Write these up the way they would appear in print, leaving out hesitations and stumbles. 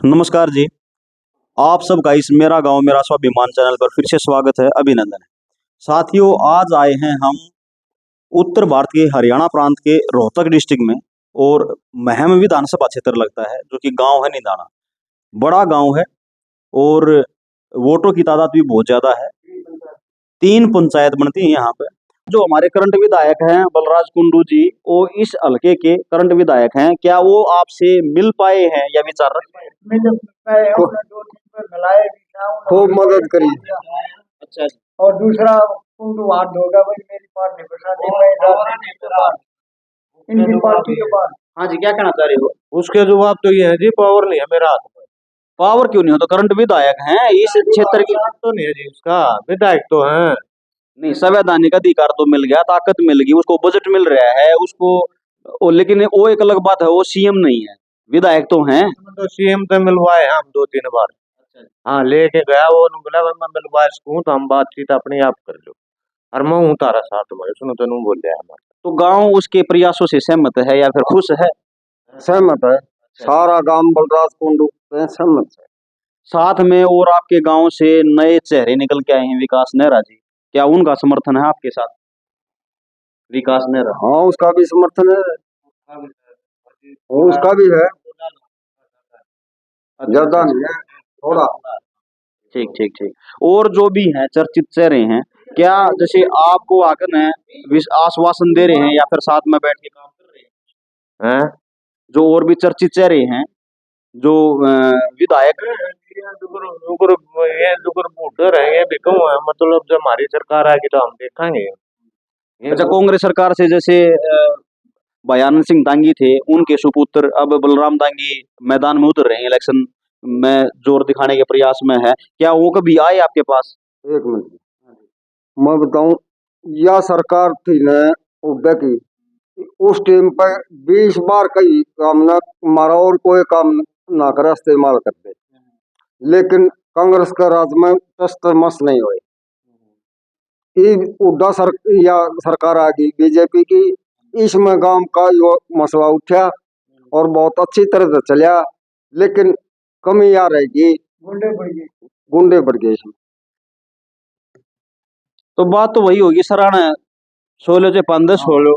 नमस्कार जी। आप सबका इस मेरा गांव मेरा स्वाभिमान चैनल पर फिर से स्वागत है, अभिनंदन है। साथियों, आज आए हैं हम उत्तर भारत के हरियाणा प्रांत के रोहतक डिस्ट्रिक्ट में, और महम विधानसभा क्षेत्र लगता है, जो कि गांव है निदाना। बड़ा गांव है और वोटों की तादाद भी बहुत ज्यादा है। 3 पंचायत बनती है यहाँ पे। जो हमारे करंट विधायक हैं बलराज कुंडू जी, वो इस हलके के करंट विधायक हैं। क्या वो आपसे मिल पाए हैं या विचार रख पाए? खूब मदद करी। अच्छा। और दूसरा कुंडू हाथ धोगा भाई, मेरी पार्टी इनकी पार्टी के बाद। हाँ जी, क्या कहना चाह रहे हो? उसके जवाब तो ये है जी, पावर नहीं है मेरा हाथ में। पावर क्यों नहीं हो? तो करंट विधायक हैं इस क्षेत्र की। तो नहीं है जी, उसका विधायक तो है नहीं, संवैधानिक अधिकार तो मिल गया, ताकत मिल गई उसको, बजट मिल रहा है उसको। लेकिन वो एक अलग बात है, वो सीएम नहीं है, विधायक तो हैं। तो सीएम से मिलवाए हम 2-3 बार। हाँ, लेके गया वो, बोला मैं मिलवा सकूं तो हम बातचीत अपने आप कर लो, और मैं हूँ तारा साथ में, सुनो तेनू बोल रहा हमारा। तो गांव उसके प्रयासों से सहमत है या फिर खुश है? सहमत है, सारा गांव बलराज कुंडू से सहमत है। साथ में और आपके गांव से नए चेहरे निकल के आए हैं, विकास नेहरा जी, क्या उनका समर्थन है आपके साथ? विकास नेहरा, हाँ, उसका भी समर्थन है, उसका भी है, ज्यादा नहीं है, थोड़ा। ठीक ठीक ठीक। और जो भी हैं चर्चित चेहरे हैं, क्या जैसे आपको आकर हैं आश्वासन दे रहे हैं या फिर साथ में बैठ के काम कर रहे हैं? जो और भी चर्चित चेहरे हैं, जो विधायक ये भी कहूँ है, मतलब जब हमारी सरकार आएगी तो हम देखेंगे। अच्छा, कांग्रेस सरकार से जैसे बयानंद सिंह दांगी थे, उनके सुपुत्र अब बलराम दांगी मैदान में उतर रहे हैं, इलेक्शन में जोर दिखाने के प्रयास में है। क्या वो कभी आए आपके पास? एक मिनट, मैं बताऊं, यह सरकार थी न उद्धव की, उस टाइम पर 20 बार कई काम न मारा और कोई काम ना कर इस्तेमाल करते, लेकिन कांग्रेस का राज में मस नहीं हुए। उड्डा या सरकार आ गई बीजेपी की, इसमें गांव का यो मसला उठा और बहुत अच्छी तरह से चलिया, लेकिन कमी आ रहेगी, गुंडे बढ़ गए इसमें। तो बात तो वही होगी सराहना, 16 से 15-16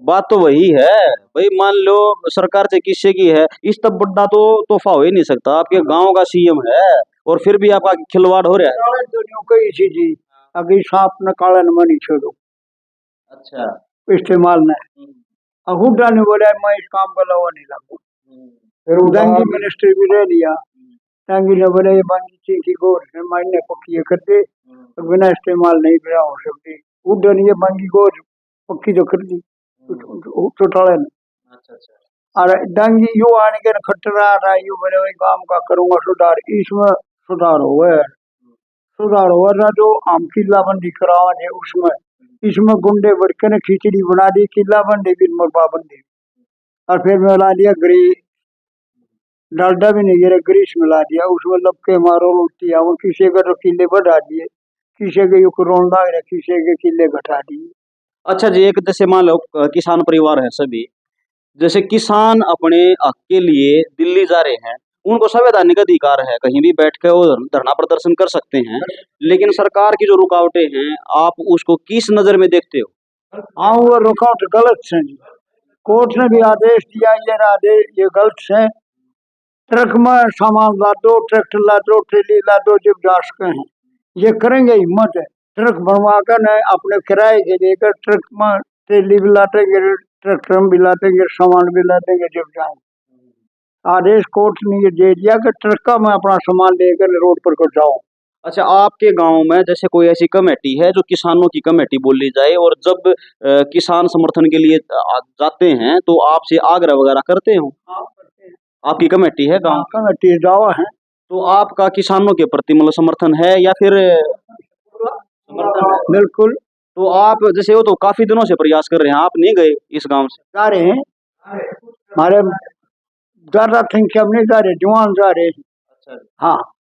बात तो वही है भाई। मान लो सरकार से किससे की है, इस तब बड़ा तो तोहफा हो ही नहीं सकता, आपके गांव का सीएम है और फिर भी आपका खिलवाड़ हो रहा है। जी, अभी सांप न काला न मनी छोड़ो। अच्छा। इस्तेमाल न हुड्डा ने बोला मैं इस काम का लवा नहीं लागू, फिर डांगी मिनिस्ट्री भी ले लिया। डांगी ने बोला ये बांगी चीज की गोर है, मायने पक्की ये करते तो बिना इस्तेमाल नहीं बिना हो सकती। हुड्डा ने ये बांगी गोर पक्की तो कर दी चौटाले ने। और डांगी यू आने के खतरा रहा, यू बोले वही काम का करूंगा सुधार, इसमें सुधार हुआ है, सुधार हुआ था जो आम किला बंदी करावा है उसमें, इसमें गुंडे बढ़ के ने खिचड़ी बना दी, किला बंदी भी मरबा बंदी, और फिर मिला दिया ग्रीस, डालडा भी नहीं गिरा, ग्रीस मिला दिया उसमें, लपके मारो लुटी आओ, किसी के तो किले बढ़ा दिए, किसी के यू रोन लाग रहे, किसी के किले घटा दिए। अच्छा जी, एक जैसे मान लो किसान परिवार है सभी, जैसे किसान अपने हक के लिए दिल्ली जा रहे हैं, उनको संवैधानिक अधिकार है, कहीं भी बैठ के वो धरना प्रदर्शन कर सकते हैं, लेकिन सरकार की जो रुकावटें हैं, आप उसको किस नजर में देखते हो? हाँ, वो रुकावट गलत है जी, कोर्ट ने भी आदेश दिया, ये आदेश ये गलत है। ट्रक में सामान ला दो, ट्रैक्टर ला दो, ट्रेली ला दो, जब जा सकते हैं ये करेंगे, हिम्मत है ट्रक बनवा कर न अपने किराए के लेकर ट्रक में ट्रेली भी लातेंगे, ट्रैक्टर में भी लातेंगे, सामान भी लातेंगे जब जाए। आदेश कोर्ट ने ये दे दिया कि ट्रक में अपना सामान लेकर रोड पर को जाओ। अच्छा, आपके गांव में जैसे कोई ऐसी कमेटी है जो किसानों की कमेटी बोली जाए, और जब किसान समर्थन के लिए जाते हैं तो आपसे आग्रह वगैरह करते हो? आपकी कमेटी है गांव? कमेटी दावा है, तो आपका किसानों के प्रति मतलब समर्थन है या फिर बिल्कुल। तो आप जैसे वो तो काफी दिनों से प्रयास कर रहे हैं, आप नहीं गए इस गांव से? जा रहे हैं, हमारे ज्यादा संख्या में नहीं जा रहे, जवान जा रहे हैं। अच्छा। हाँ,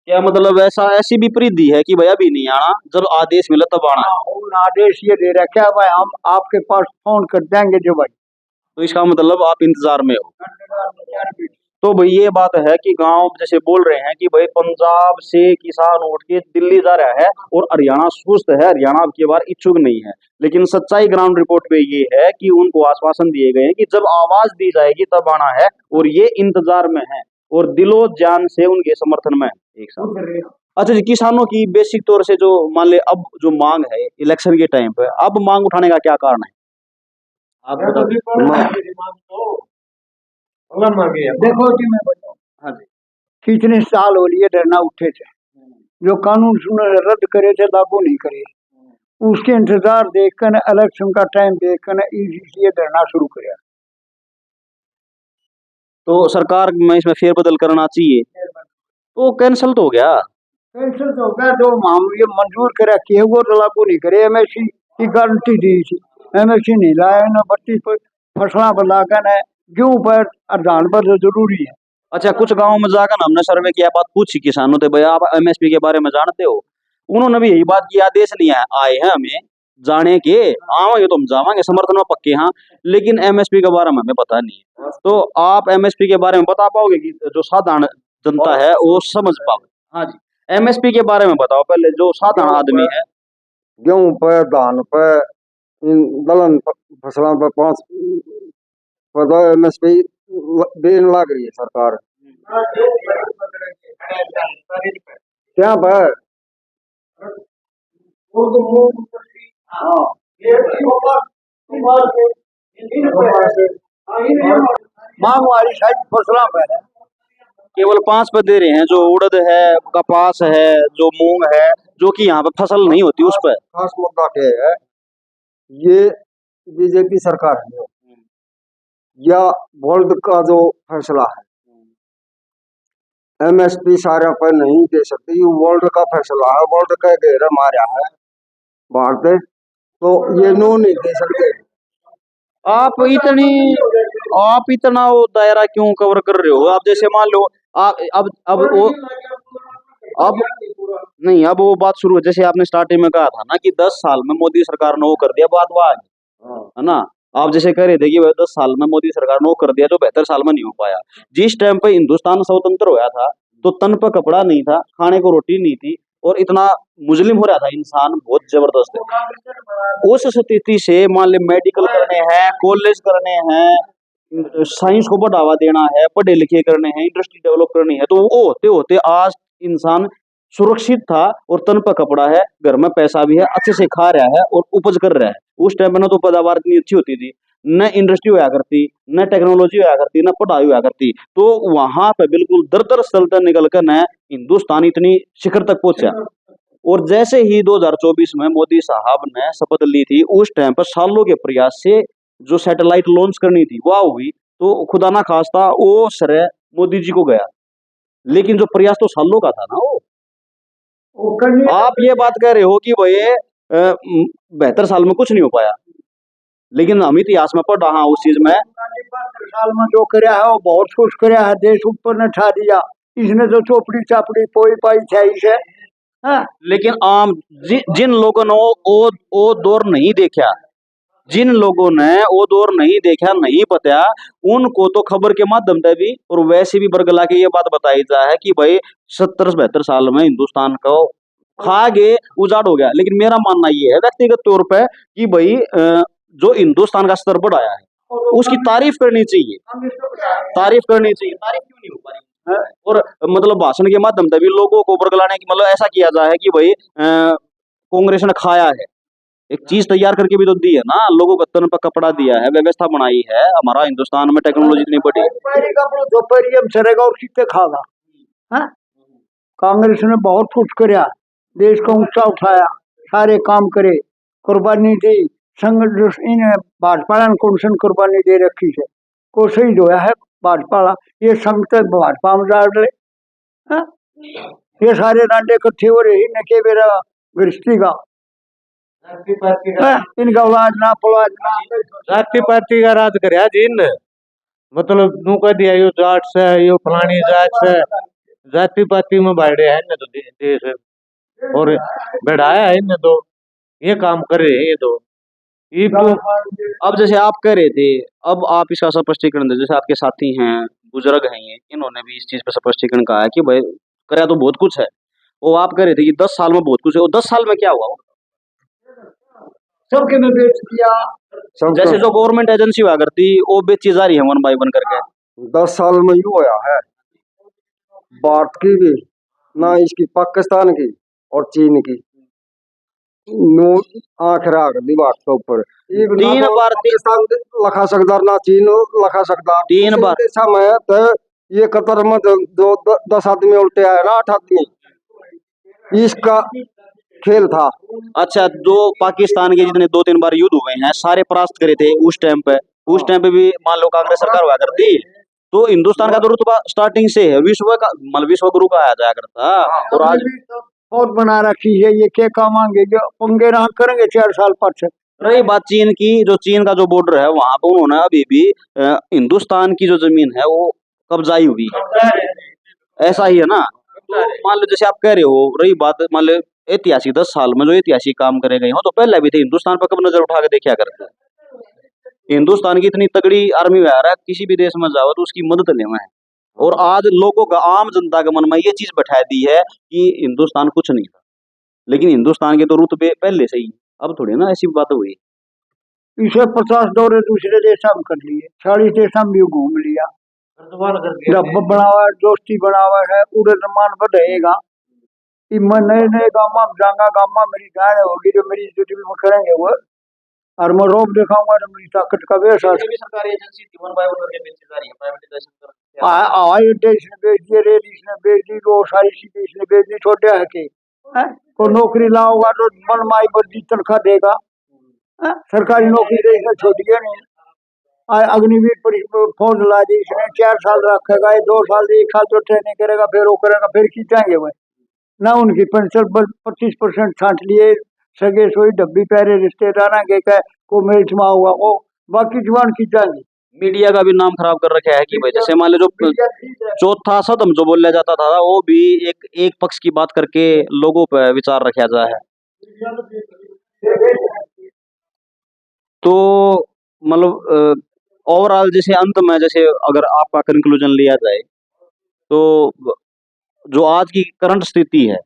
क्या मतलब ऐसी भी परिधि है कि भाई अभी नहीं आना, जब आदेश मिले तब आना? आदेश ये दे रखा है भाई, हम आपके पास फोन कर देंगे जो भाई। तो इसका मतलब आप इंतजार में हो। तो भाई ये बात है कि गांव जैसे बोल रहे हैं कि भाई पंजाब से किसान उठ के दिल्ली जा रहा है और हरियाणा सुस्त है, हरियाणा अब की बार इच्छुक नहीं है। लेकिन सच्चाई ग्राउंड रिपोर्ट पे ये है कि उनको आश्वासन दिए गए हैं कि जब आवाज दी जाएगी तब आना है, और ये इंतजार में है और दिलो जान से उनके समर्थन में है। एक साथ अच्छा जी, किसानों की बेसिक तौर से जो मान ले अब जो मांग है इलेक्शन के टाइम पे, अब मांग उठाने का क्या कारण है आप बताओ? देखो जी, मैं बताऊँ, हाँ जी। कितने साल हो लिए धरना उठे थे, जो कानून रद्द करे थे लागू नहीं करे, उसके इंतजार देखकर इलेक्शन का टाइम देखकर इसलिए धरना शुरू किया। तो सरकार में इसमें फेरबदल करना चाहिए, तो कैंसिल तो हो गया। कैंसिल तो हो गया, जो मामले मंजूर कर रखी है वो तो लागू नहीं करे। एमएसपी की गारंटी दी थी, एमएसपी नहीं लाया ना, बत्ती पर फसला पर लाकर है, गेहूं पर और धान पर जो जरूरी है। अच्छा, कुछ गांव में जाकर हमने सर्वे किया, बात पूछी किसानों से, भाई आप एमएसपी के बारे में जानते हो? उन्होंने भी यही बात की, आदेश नहीं आए हैं हमें जाने के, आवेंगे तो हम जावांगे, समर्थन में पक्के हाँ, लेकिन एमएसपी के बारे में हमें पता नहीं है। तो आप एमएसपी के बारे में बता पाओगे कि जो साधारण जनता है वो समझ पाओ? हाँ जी, एमएसपी के बारे में बताओ पहले, जो साधारण आदमी है। गेहूं पे, धान पे, इन दलहन फसलों पे 5 एमएसपी देने लग रही है सरकार। क्या पर मांग वाली सारी फसला पर है। केवल 5 पे दे रहे हैं, जो उड़द है, कपास है, जो मूंग है, जो कि यहाँ पे फसल नहीं होती उस पर। खास मुद्दा क्या है, ये बीजेपी सरकार है या वर्ल्ड का जो फैसला है, एमएसपी सारे पर नहीं दे सकती, ये वर्ल्ड का फैसला है, वर्ल्ड का घेरा मारा है भारत, तो ये नो नहीं दे सकते। आप इतना वो दायरा क्यों कवर कर रहे हो? आप जैसे मान लो अब वो अब नहीं, अब वो बात शुरू है, जैसे आपने स्टार्टिंग में कहा था ना कि 10 साल में मोदी सरकार ने वो कर दिया, बात वो आज है ना। आप जैसे कह रहे थे कि 10 साल में मोदी सरकार ने वो कर दिया जो 72 साल में नहीं हो पाया। जिस टाइम पे हिंदुस्तान स्वतंत्र होया था तो तन पर कपड़ा नहीं था, खाने को रोटी नहीं थी, और इतना मुजलिम हो रहा था इंसान, बहुत जबरदस्त है। उस स्थिति से मान ले मेडिकल करने हैं, कॉलेज करने हैं, साइंस को बढ़ावा देना है, पढ़े लिखे करने हैं, इंडस्ट्री डेवलप करनी है, तो वो होते होते आज इंसान सुरक्षित था और तन पर कपड़ा है, घर में पैसा भी है, अच्छे से खा रहा है और उपज कर रहा है। उस टाइम में ना तो पैदावार इतनी अच्छी होती थी, न इंडस्ट्री होया करती, न टेक्नोलॉजी होया करती, न पढ़ाई होया करती, तो वहां पे बिल्कुल दर दर सल्तन निकल कर न हिंदुस्तान इतनी शिखर तक पहुंचा। और जैसे ही 2024 में मोदी साहब ने शपथ ली थी, उस टाइम पर सालों के प्रयास से जो सैटेलाइट लॉन्च करनी थी वह हुई, तो खुदा ना खास्ता वो श्रेय मोदी जी को गया, लेकिन जो प्रयास तो सालों का था ना वो। आप ये बात कह रहे हो कि भाई 72 साल में कुछ नहीं हो पाया, लेकिन हम इतिहास में पढ़ रहा उस चीज में। 72 साल में जो करया है वो बहुत कुछ करया है, देश ऊपर ने ठा दिया। इसने तो चोपड़ी चापड़ी पोई पाई छाई से, हाँ? लेकिन जिन लोगों ने वो दौर नहीं देखा, जिन लोगों ने वो दौर नहीं देखा, नहीं पता, उनको तो खबर के माध्यम से भी और वैसे भी बरगला के ये बात बताई जाए कि भाई 70-72 साल में हिंदुस्तान को खा गए, उजाड़ हो गया। लेकिन मेरा मानना ये है व्यक्तिगत तौर पे कि भाई जो हिंदुस्तान का स्तर बढ़ाया है उसकी तारीफ करनी चाहिए, तारीफ करनी चाहिए। तारीफ क्यों नहीं हो पा रही? और मतलब भाषण के माध्यम से भी लोगों को बरगलाने की, मतलब ऐसा किया जाए कि भाई कांग्रेस ने खाया है, एक चीज तैयार करके भी तो दी है ना, लोगों को तन पर कपड़ा दिया है, व्यवस्था बनाई है, हमारा हिंदुस्तान में टेक्नोलॉजी इतनी बड़ी है। कांग्रेस ने बहुत कुछ करया, देश को ऊंचा उठाया, सारे काम करे, कुर्बानी दी। संघ इन भाजपा ने कौन सी कुर्बानी दे रखी है, को सही जोया है भाजपा, ये संघ तक भाजपा में डाल रहे, हाँ? ये सारे रांडे इकट्ठे हो रहे न के मेरा गृहस्थी का, इनका औलाद ना पौलाद ना, जाति पाति का राज करया जिन, मतलब नू कह दिया यो जाट से, यो फलानी जात से, जाति पाति में बाड़े है न तो देश और बढ़ाया है न, तो ये काम कर रहे हैं। ये तो ये अब जैसे आप कह रहे थे, अब आप इसका स्पष्टीकरण दें, जैसे आपके साथी हैं बुजुर्ग हैं ये, इन्होंने भी इस चीज पे स्पष्टीकरण कहा है कि भाई करा तो बहुत कुछ है। वो आप कह रहे थे कि 10 साल में बहुत कुछ है, वो 10 साल में क्या हुआ? सबके में बेच दिया। जैसे जो गवर्नमेंट एजेंसी हुआ करती वो बेची जा रही है वन बाय वन करके। 10 साल में यूं होया है, भारत की भी ना इसकी, पाकिस्तान की और चीन की नो आंख राख दी भारत के ऊपर। तीन बार पाकिस्तान लखा सकदार ना चीन लखा सकदार। तीन बार देशा में तो ये कतर में दो 10 आदमी उल्टे आए ना, 8 आदमी, इसका खेल था। अच्छा, जो पाकिस्तान के जितने 2-3 बार युद्ध हुए हैं सारे परास्त करे थे उस टाइम पे। उस टाइम पे भी मान लो कांग्रेस सरकार हुआ करती तो हिंदुस्तान का तो रुतबा स्टार्टिंग से है विश्व का, मतलब विश्व गुरु का आया जाया करता। और आज बहुत बना रखी है, ये क्या कामांगे जो पंगे रहा करेंगे 4 साल पाछे। रही बात चीन की, जो चीन का जो बॉर्डर है वहां पर उन्होंने अभी भी हिंदुस्तान की जो जमीन है वो कब्जाई हुई है, ऐसा ही है ना। तो मान लो जैसे आप कह रहे हो, रही बात मान लो ऐतिहासिक 10 साल में जो ऐतिहासिक काम करे गए हो तो पहले भी थे, हिंदुस्तान पर कब नजर उठा के देखा करते हैं। हिंदुस्तान की इतनी तगड़ी आर्मी वगैरह है, किसी भी देश में जाओ तो उसकी मदद लेना है। और आज लोगों का, आम जनता के मन में ये चीज बैठा दी है कि हिंदुस्तान कुछ नहीं था, लेकिन हिंदुस्तान के तो रुतबे पहले से ही, अब थोड़ी ना ऐसी बात हुई। इसे 50 दौरे दूसरे देश में कर लिए, 40 देश में भी घूम लिया, रब बनावा दोस्ती बनावा है, उड़े मान बढ़ेगा। मैं नए नए गाँव में जाऊंगा, गाँव में मेरी गाय होगी जो मेरी ड्यूटी में करेंगे वो, और मैं रोब दिखाऊंगा तो मेरी ताकत का बेहसास। सरकारी एजेंसी थी वन बाय वन करके बेची जा रही है, प्राइवेटाइजेशन कर। हवाई अड्डे इसने बेच दिए, रेल इसने बेच दी, वो सारी चीजें इसने बेच दी, छोटे है के को नौकरी लाओगा तो मन माई बर्दी तनख्वाह देगा। सरकारी नौकरी तो इसने छोड़ी है नहीं। अग्निवीर फौज ला दी इसने, 4 साल रखेगा, 2 साल 1 साल तो ट्रेनिंग करेगा, फिर वो करेगा, फिर खींचाएंगे वह ना। उनकी पेंशन 25% छांट लिए, सगे सोई डब्बी पैरे रिश्तेदार को मेल हुआ वो बाकी जवान खींचाएंगे। मीडिया का भी नाम खराब कर रखा है कि भाई जैसे मान लो जो चौथा सदम जो बोला जाता था वो भी एक पक्ष की बात करके लोगों पर विचार रखा जाए है। तो मतलब ओवरऑल जैसे अंत में जैसे अगर आपका कंक्लूजन लिया जाए तो जो आज की करंट स्थिति है,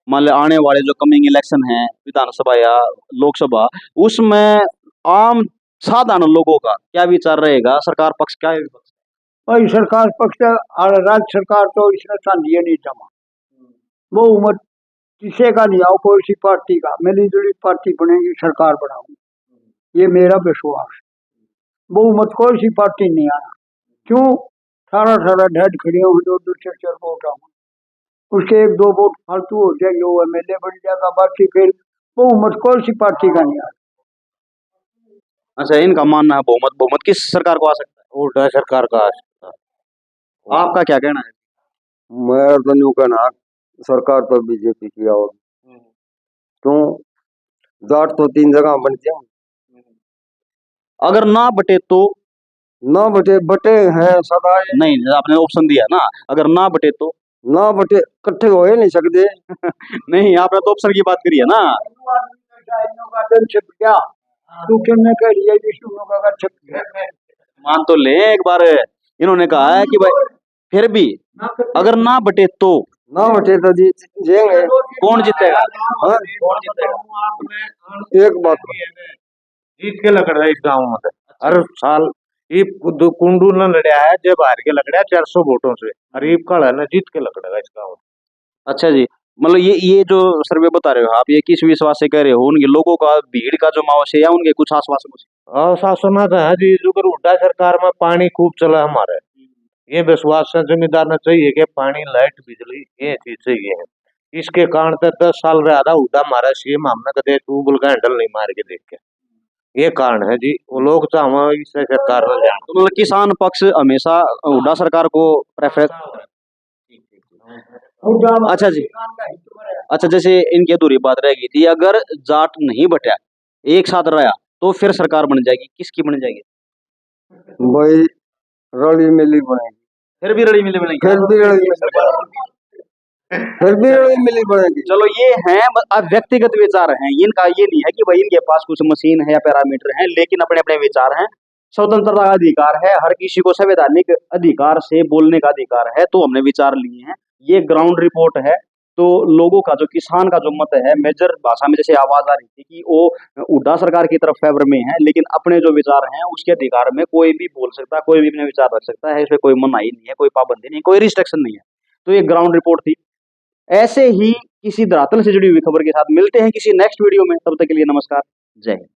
मान लो आने वाले जो कमिंग इलेक्शन है विधानसभा या लोकसभा, उसमें आम साधारण लोगों का क्या विचार रहेगा, सरकार पक्ष क्या है? भाई सरकार पक्ष और राज्य सरकार तो इसने चांदी नहीं जमा, वो उम्र किसी का नहीं आओ, कोई सी पार्टी का मिली जुली पार्टी बनेगी, सरकार बनाऊंगी, ये मेरा विश्वास। बहुमत कोई सी पार्टी नहीं आना, क्यों? 18 ढेड खड़े हो, 2-4 वोट आऊंगा, उसके 1-2 वोट फालतू हो जाएंगे, वो MLA बन जाएगा, बाकी फिर बहुमत कोई सी पार्टी का नहीं आना। अच्छा, इनका मानना है बहुमत किस सरकार को आ सकता है? उल्टा सरकार का आ सकता है। आपका क्या कहना है? मैं तो यूं कहना, सरकार तो बीजेपी की आओ, क्यों? जाट तो 3 जगह बनते हैं, अगर ना बटे तो? ना बटे बटे हैं सदा। नहीं, आपने ऑप्शन दिया ना, अगर ना बटे तो? ना बटे इकट्ठे हो ही नहीं सकते। नहीं, आपने तो ऑप्शन की बात करी है ना। छप गया तू किन्ने कह रही है विष्णु का छप गया, मान तो ले एक बार, इन्होंने कहा है कि भाई फिर भी अगर ना बटे तो? ना बटे तो जीतेंगे। कौन जीतेगा? हाँ? कौन जीतेगा? एक बात जीत के लग रहा है इस गाँव में हर साल। ये कुंडू न लड़ा है, जब हार के लग रहा है 400 वोटों से, अरीब का न जीत के लग रहा है इस गाँव में। अच्छा जी, मतलब ये जो सर्वे बता रहे हो आप, ये किस विश्वास से कह रहे हो? उनके लोगों का भीड़ का जमाव से या उनके कुछ आश्वासन से? आश्वासन है जी, जो उल्टा सरकार में पानी खूब चला हमारे, ये विश्वास से जमींदार ने चाहिए कि पानी लाइट बिजली ये चीज चाहिए है। इसके कारण तो 10 साल रहा था उड़ा हमारा सीएम, हमने कदे ट्यूबवेल का हैंडल नहीं मार के देख के, ये कारण है जी। वो लोग चाहे इससे सरकार में जाए, तो मतलब किसान पक्ष हमेशा हुड्डा सरकार को प्रेफरेंस। अच्छा जी, अच्छा जैसे इनकी अधूरी बात रह गई थी, अगर जाट नहीं बटा एक साथ रहा तो फिर सरकार बन जाएगी, किसकी बन जाएगी? भाई रली मिली बनेगी, फिर भी रली मिली बनेगी, फिर भी रली मिली बनेगी, फिर भी रली मिली बनेगी। चलो ये है अब व्यक्तिगत विचार हैं इनका, ये नहीं है कि भाई इनके पास कुछ मशीन है या पैरामीटर हैं, लेकिन अपने अपने विचार हैं। स्वतंत्रता का अधिकार है, हर किसी को संवैधानिक अधिकार से बोलने का अधिकार है, तो हमने विचार लिए हैं। ये ग्राउंड रिपोर्ट है, तो लोगों का जो किसान का जो मत है, मेजर भाषा में जैसे आवाज आ रही थी कि वो हुड्डा सरकार की तरफ फेवर में है, लेकिन अपने जो विचार हैं उसके अधिकार में कोई भी बोल सकता है, कोई भी अपने विचार रख सकता है, इसमें कोई मनाही नहीं है, कोई पाबंदी नहीं, कोई रिस्ट्रिक्शन नहीं है। तो ये ग्राउंड रिपोर्ट थी। ऐसे ही किसी धरातल से जुड़ी हुई खबर के साथ मिलते हैं किसी नेक्स्ट वीडियो में, तब तक के लिए नमस्कार, जय हिंद।